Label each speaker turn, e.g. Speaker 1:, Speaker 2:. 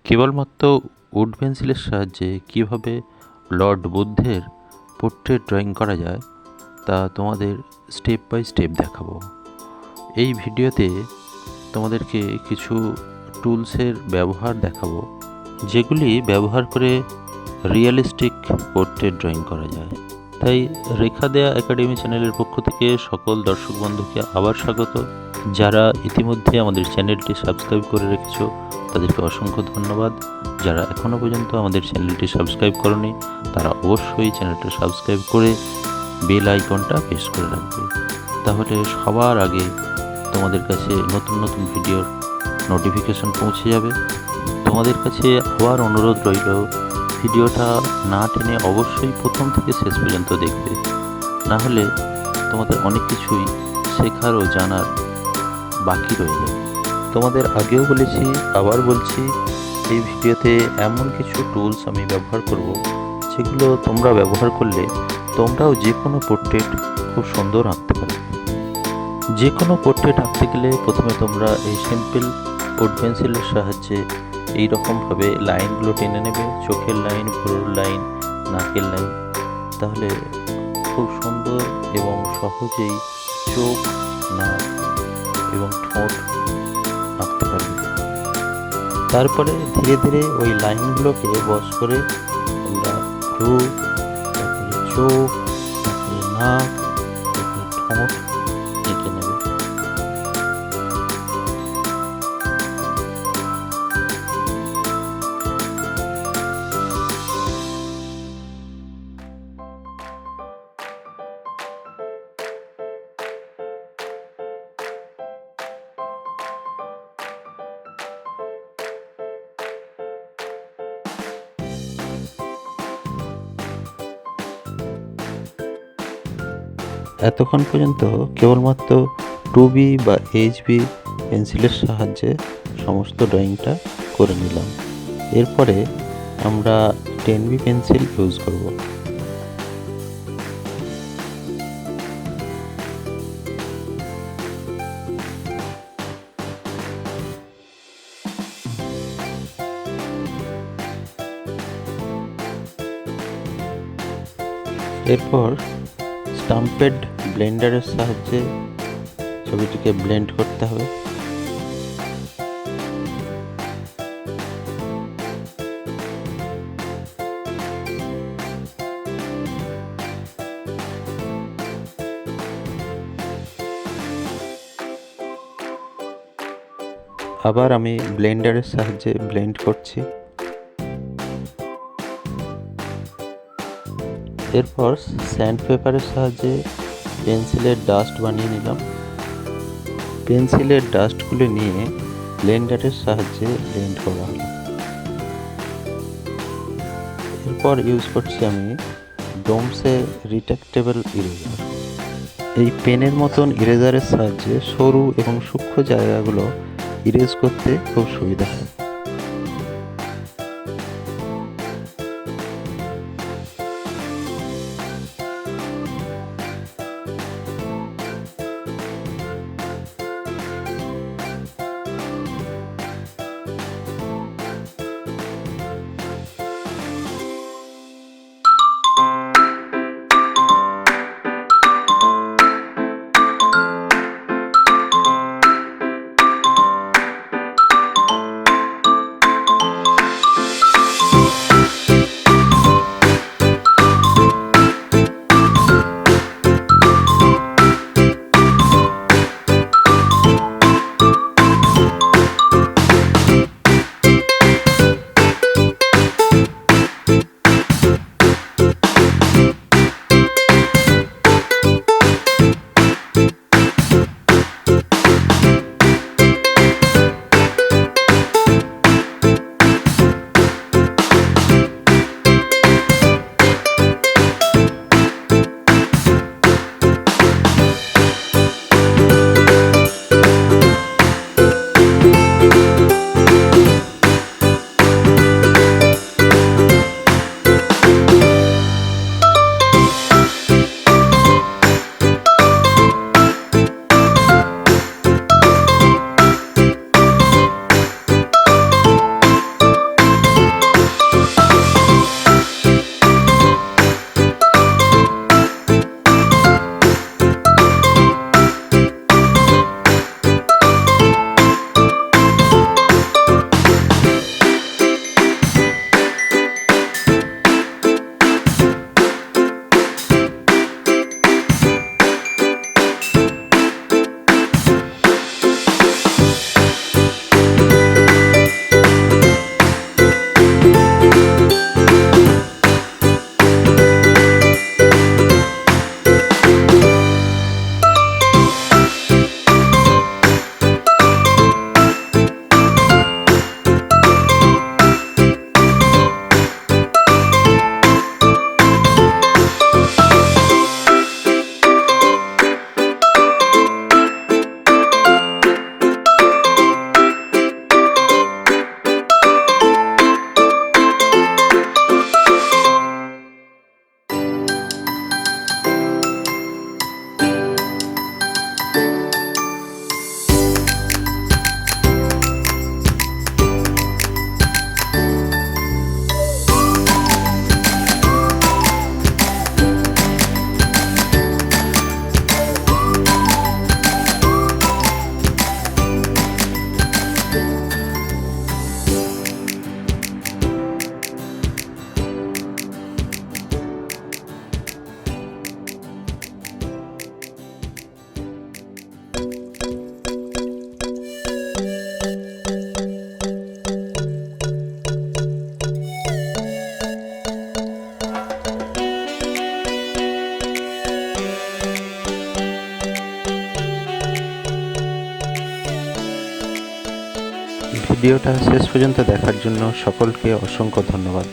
Speaker 1: কেবলমাত্র উড পেন্সিলের সাহায্যে কীভাবে লর্ড বুদ্ধের পোর্ট্রেট ড্রয়িং করা যায় তা তোমাদের স্টেপ বাই স্টেপ দেখাবো। এই ভিডিওতে তোমাদেরকে কিছু টুলসের ব্যবহার দেখাবো, যেগুলি ব্যবহার করে রিয়েলিস্টিক পোর্ট্রেট ড্রয়িং করা যায়। তাই রেখা দেয়া একাডেমি চ্যানেলের পক্ষ থেকে সকল দর্শক বন্ধুকে আবার স্বাগত। যারা ইতিমধ্যে আমাদের চ্যানেলটি সাবস্ক্রাইব করে রেখেছো তাদেরকে অসংখ্য ধন্যবাদ। যারা এখনও পর্যন্ত আমাদের চ্যানেলটি সাবস্ক্রাইব করনি তারা অবশ্যই চ্যানেলটা সাবস্ক্রাইব করে বেল আইকনটা প্রেস করে রাখবে, তাহলে সবার আগে তোমাদের কাছে নতুন নতুন ভিডিওর নোটিফিকেশন পৌঁছে যাবে। তোমাদের কাছে আবার অনুরোধ রইল, ভিডিওটা না টেনে অবশ্যই প্রথম থেকে শেষ পর্যন্ত দেখবে, না হলে তোমাদের অনেক কিছুই শেখার ও জানার বাকি রয়ে যাবে। তোমাদের আগেও বলেছি, আবার বলছি, এই ভিডিওতে এমন কিছু টুলস আমি ব্যবহার করব যেগুলো তোমরা ব্যবহার করলে তোমরাও যে কোনো পোর্ট্রেট খুব সুন্দর আঁকতে পারবে। যে কোনো পোর্ট্রেট আঁকতে গেলে প্রথমে তোমরা এই সিম্পল উড পেন্সিলের সাহায্যে এই রকমভাবে লাইনগুলো টেনে নেবে, চোখের লাইন, ভুরুর লাইন, নাকের লাইন, তাহলে খুব সুন্দর এবং সহজেই চোখ, নাক এবং ঠোঁট আঁকতে পারবে। তারপরে ধীরে ধীরে ওই লাইনগুলোকে বস করে তোমরা ভ্রু, তারপরে চোখ, তারপরে নাক, তারপরে ঠোঁট এঁকে নেবে। এতক্ষণ পর্যন্ত কেবলমাত্র 2B বা HB পেন্সিলের সাহায্যে সমস্ত ড্রয়িংটা করে নিলাম। এরপরে আমরা 10B পেন্সিল ইউজ করব। এরপর স্টাম্পেড ব্লেন্ডারের সাহায্যে ছবিটিকে ব্লেন্ড করতে হবে। আবার আমি ব্লেন্ডারের সাহায্যে ব্লেন্ড করছি। এরপর স্যান্ড পেপারের সাহায্যে পেন্সিলের ডাস্ট বানিয়ে নিলাম। পেন্সিলের ডাস্টগুলো নিয়ে ব্লেন্ডারের সাহায্যে ব্লেন্ড করা হলো। এরপর ইউজ করছি আমি ডোমসের রিট্রাক্টেবল ইরেজার। এই পেনের মতন ইরেজারের সাহায্যে সরু এবং সূক্ষ্ম জায়গাগুলো ইরেজ করতে খুব সুবিধা হয়। ভিডিওটা শেষ পর্যন্ত দেখার জন্য সকলকে অসংখ্য ধন্যবাদ।